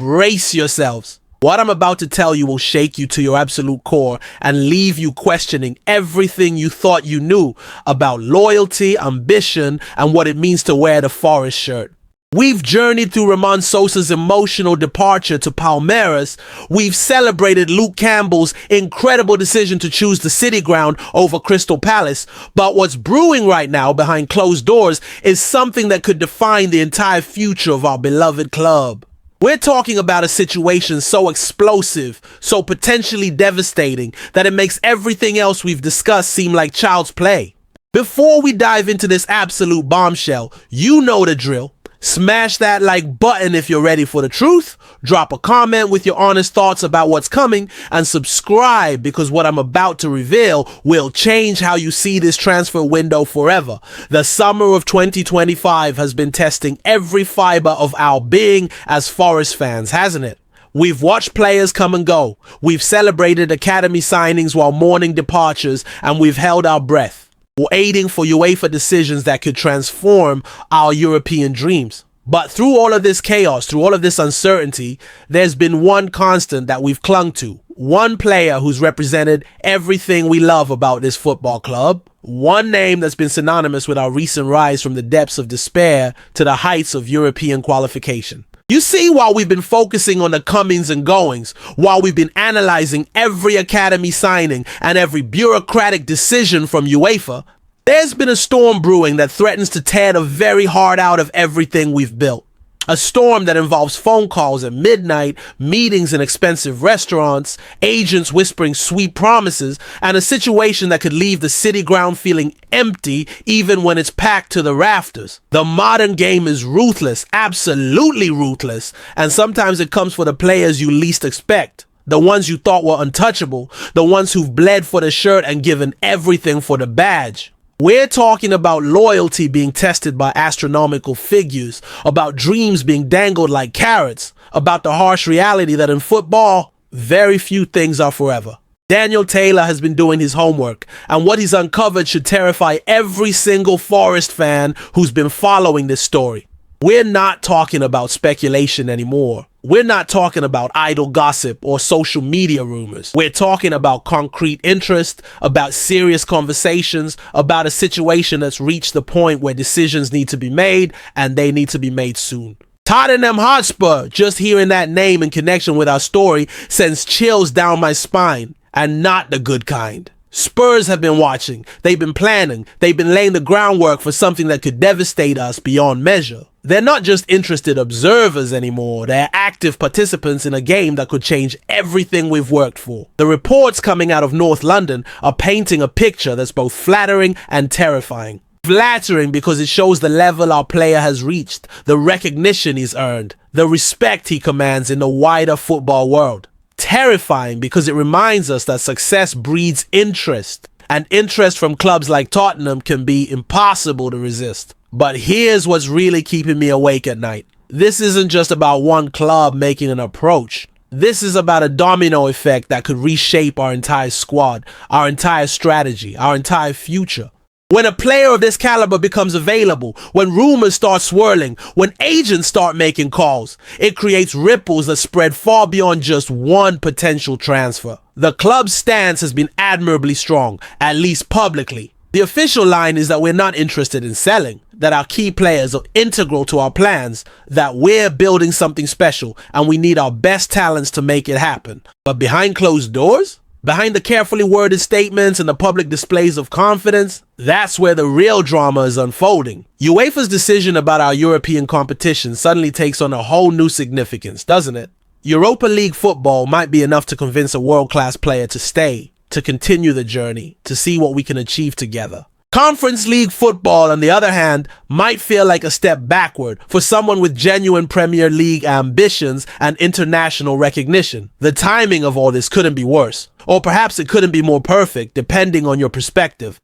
Brace yourselves. What I'm about to tell you will shake you to your absolute core and leave you questioning everything you thought you knew about loyalty, ambition, and what it means to wear the Forest shirt. We've journeyed through Ramon Sosa's emotional departure to Palmeiras. We've celebrated Luke Campbell's incredible decision to choose the City Ground over Crystal Palace. But what's brewing right now behind closed doors is something that could define the entire future of our beloved club. We're talking about a situation so explosive, so potentially devastating, that it makes everything else we've discussed seem like child's play. Before we dive into this absolute bombshell, you know the drill. Smash that like button if you're ready for the truth, drop a comment with your honest thoughts about what's coming, and subscribe because what I'm about to reveal will change how you see this transfer window forever. The summer of 2025 has been testing every fiber of our being as Forest fans, hasn't it? We've watched players come and go, we've celebrated academy signings while mourning departures, and we've held our breath, waiting for UEFA decisions that could transform our European dreams. But through all of this chaos, through all of this uncertainty, there's been one constant that we've clung to. One player who's represented everything we love about this football club. One name that's been synonymous with our recent rise from the depths of despair to the heights of European qualification. You see, while we've been focusing on the comings and goings, while we've been analyzing every academy signing and every bureaucratic decision from UEFA, there's been a storm brewing that threatens to tear the very heart out of everything we've built. A storm that involves phone calls at midnight, meetings in expensive restaurants, agents whispering sweet promises, and a situation that could leave the City Ground feeling empty even when it's packed to the rafters. The modern game is ruthless, absolutely ruthless, and sometimes it comes for the players you least expect. The ones you thought were untouchable, the ones who've bled for the shirt and given everything for the badge. We're talking about loyalty being tested by astronomical figures, about dreams being dangled like carrots, about the harsh reality that in football, very few things are forever. Daniel Taylor has been doing his homework, and what he's uncovered should terrify every single Forest fan who's been following this story. We're not talking about speculation anymore. We're not talking about idle gossip or social media rumors. We're talking about concrete interest, about serious conversations, about a situation that's reached the point where decisions need to be made, and they need to be made soon. Tottenham Hotspur, just hearing that name in connection with our story sends chills down my spine, and not the good kind. Spurs have been watching, they've been planning, they've been laying the groundwork for something that could devastate us beyond measure. They're not just interested observers anymore, they're active participants in a game that could change everything we've worked for. The reports coming out of North London are painting a picture that's both flattering and terrifying. Flattering because it shows the level our player has reached, the recognition he's earned, the respect he commands in the wider football world. Terrifying because it reminds us that success breeds interest, and interest from clubs like Tottenham can be impossible to resist. But here's what's really keeping me awake at night. This isn't just about one club making an approach. This is about a domino effect that could reshape our entire squad, our entire strategy, our entire future. When a player of this caliber becomes available, when rumors start swirling, when agents start making calls, it creates ripples that spread far beyond just one potential transfer. The club's stance has been admirably strong, at least publicly. The official line is that we're not interested in selling, that our key players are integral to our plans, that we're building something special and we need our best talents to make it happen. But behind closed doors? Behind the carefully worded statements and the public displays of confidence, that's where the real drama is unfolding. UEFA's decision about our European competition suddenly takes on a whole new significance, doesn't it? Europa League football might be enough to convince a world-class player to stay, to continue the journey, to see what we can achieve together. Conference League football, on the other hand, might feel like a step backward for someone with genuine Premier League ambitions and international recognition. The timing of all this couldn't be worse, or perhaps it couldn't be more perfect, depending on your perspective.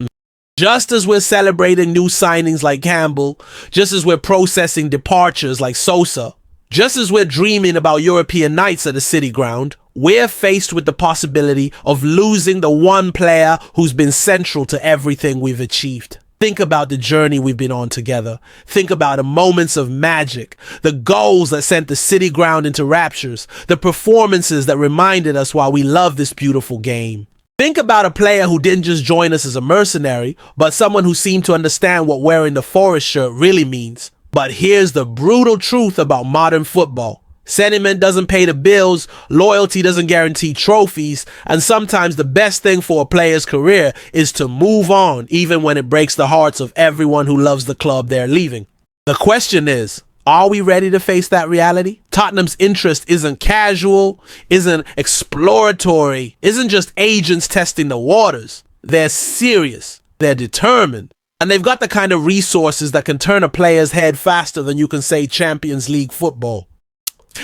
Just as we're celebrating new signings like Campbell, just as we're processing departures like Sosa, just as we're dreaming about European nights at the City Ground, we're faced with the possibility of losing the one player who's been central to everything we've achieved. Think about the journey we've been on together. Think about the moments of magic, the goals that sent the city ground into raptures, the performances that reminded us why we love this beautiful game. Think about a player who didn't just join us as a mercenary, but someone who seemed to understand what wearing the Forest shirt really means. But here's the brutal truth about modern football. Sentiment doesn't pay the bills, loyalty doesn't guarantee trophies, and sometimes the best thing for a player's career is to move on, even when it breaks the hearts of everyone who loves the club they're leaving. The question is, are we ready to face that reality? Tottenham's interest isn't casual, isn't exploratory, isn't just agents testing the waters. They're serious, they're determined, and they've got the kind of resources that can turn a player's head faster than you can say Champions League football.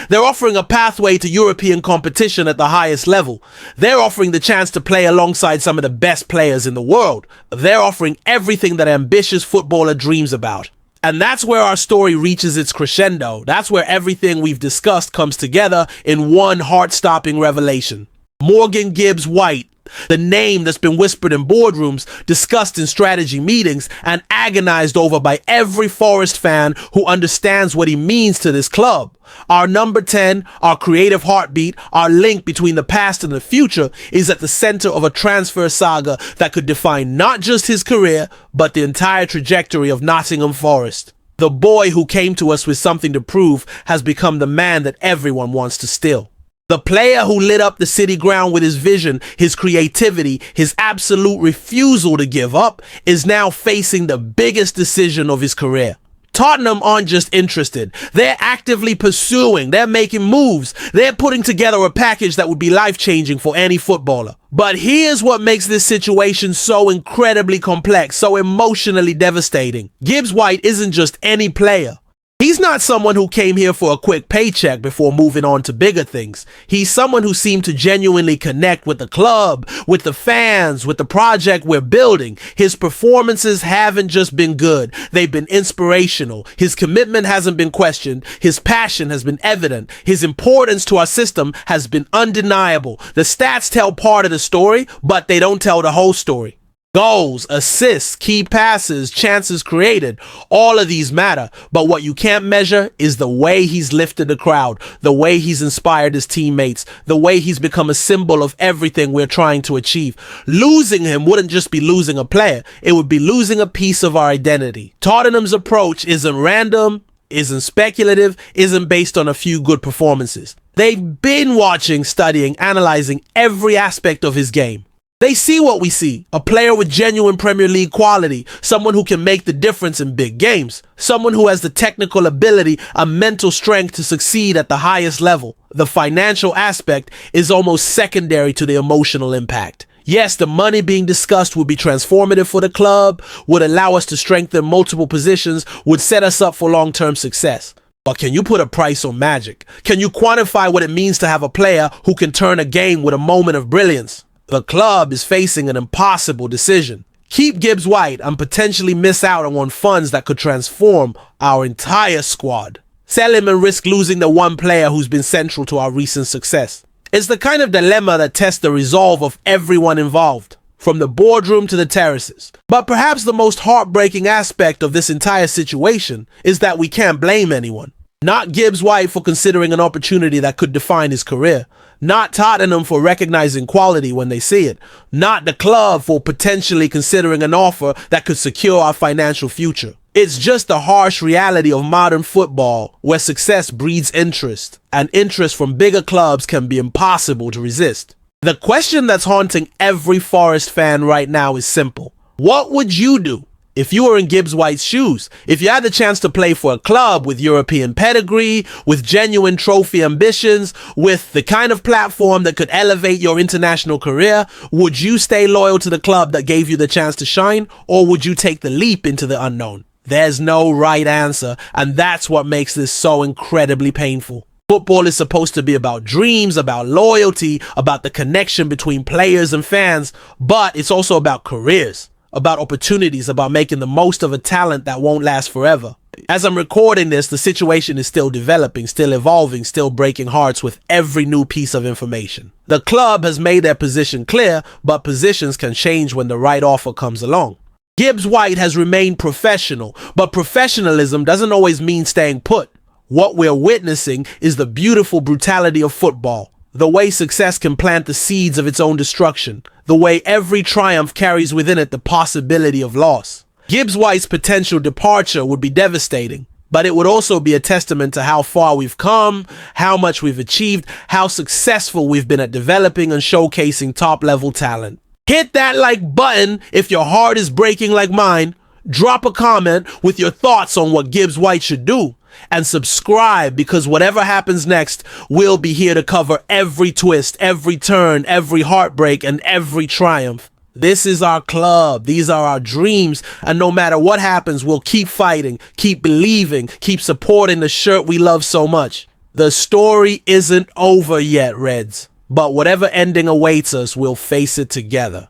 They're offering a pathway to European competition at the highest level. They're offering the chance to play alongside some of the best players in the world. They're offering everything that an ambitious footballer dreams about. And that's where our story reaches its crescendo. That's where everything we've discussed comes together in one heart-stopping revelation. Morgan Gibbs White, the name that's been whispered in boardrooms, discussed in strategy meetings, and agonized over by every Forest fan who understands what he means to this club. Our number 10, our creative heartbeat, our link between the past and the future is at the center of a transfer saga that could define not just his career, but the entire trajectory of Nottingham Forest. The boy who came to us with something to prove has become the man that everyone wants to steal. The player who lit up the city ground with his vision, his creativity, his absolute refusal to give up, is now facing the biggest decision of his career. Tottenham aren't just interested. They're actively pursuing. They're making moves. They're putting together a package that would be life-changing for any footballer. But here's what makes this situation so incredibly complex, so emotionally devastating. Gibbs White isn't just any player. He's not someone who came here for a quick paycheck before moving on to bigger things. He's someone who seemed to genuinely connect with the club, with the fans, with the project we're building. His performances haven't just been good, they've been inspirational. His commitment hasn't been questioned. His passion has been evident. His importance to our system has been undeniable. The stats tell part of the story, but they don't tell the whole story. Goals, assists, key passes, chances created, all of these matter, but what you can't measure is the way he's lifted the crowd, the way he's inspired his teammates, the way he's become a symbol of everything we're trying to achieve. Losing him wouldn't just be losing a player, it would be losing a piece of our identity. Tottenham's approach isn't random, isn't speculative, isn't based on a few good performances. They've been watching, studying, analyzing every aspect of his game. They see what we see, a player with genuine Premier League quality, someone who can make the difference in big games, someone who has the technical ability and mental strength to succeed at the highest level. The financial aspect is almost secondary to the emotional impact. Yes, the money being discussed would be transformative for the club, would allow us to strengthen multiple positions, would set us up for long-term success. But can you put a price on magic? Can you quantify what it means to have a player who can turn a game with a moment of brilliance? The club is facing an impossible decision. Keep Gibbs White and potentially miss out on funds that could transform our entire squad. Sell him and risk losing the one player who's been central to our recent success. It's the kind of dilemma that tests the resolve of everyone involved, from the boardroom to the terraces. But perhaps the most heartbreaking aspect of this entire situation is that we can't blame anyone. Not Gibbs White for considering an opportunity that could define his career. Not Tottenham for recognizing quality when they see it. Not the club for potentially considering an offer that could secure our financial future. It's just the harsh reality of modern football where success breeds interest, and interest from bigger clubs can be impossible to resist. The question that's haunting every Forest fan right now is simple. What would you do if you were in Gibbs White's shoes? If you had the chance to play for a club with European pedigree, with genuine trophy ambitions, with the kind of platform that could elevate your international career, would you stay loyal to the club that gave you the chance to shine, or would you take the leap into the unknown? There's no right answer, and that's what makes this so incredibly painful. Football is supposed to be about dreams, about loyalty, about the connection between players and fans, but it's also about careers, about opportunities, about making the most of a talent that won't last forever. As I'm recording this, the situation is still developing, still evolving, still breaking hearts with every new piece of information. The club has made their position clear, but positions can change when the right offer comes along. Gibbs White has remained professional, but professionalism doesn't always mean staying put. What we're witnessing is the beautiful brutality of football, the way success can plant the seeds of its own destruction, the way every triumph carries within it the possibility of loss. Gibbs White's potential departure would be devastating, but it would also be a testament to how far we've come, how much we've achieved, how successful we've been at developing and showcasing top-level talent. Hit that like button if your heart is breaking like mine. Drop a comment with your thoughts on what Gibbs White should do. And subscribe, because whatever happens next, we'll be here to cover every twist, every turn, every heartbreak, and every triumph. This is our club. These are our dreams. And no matter what happens, we'll keep fighting, keep believing, keep supporting the shirt we love so much. The story isn't over yet, Reds. But whatever ending awaits us, we'll face it together.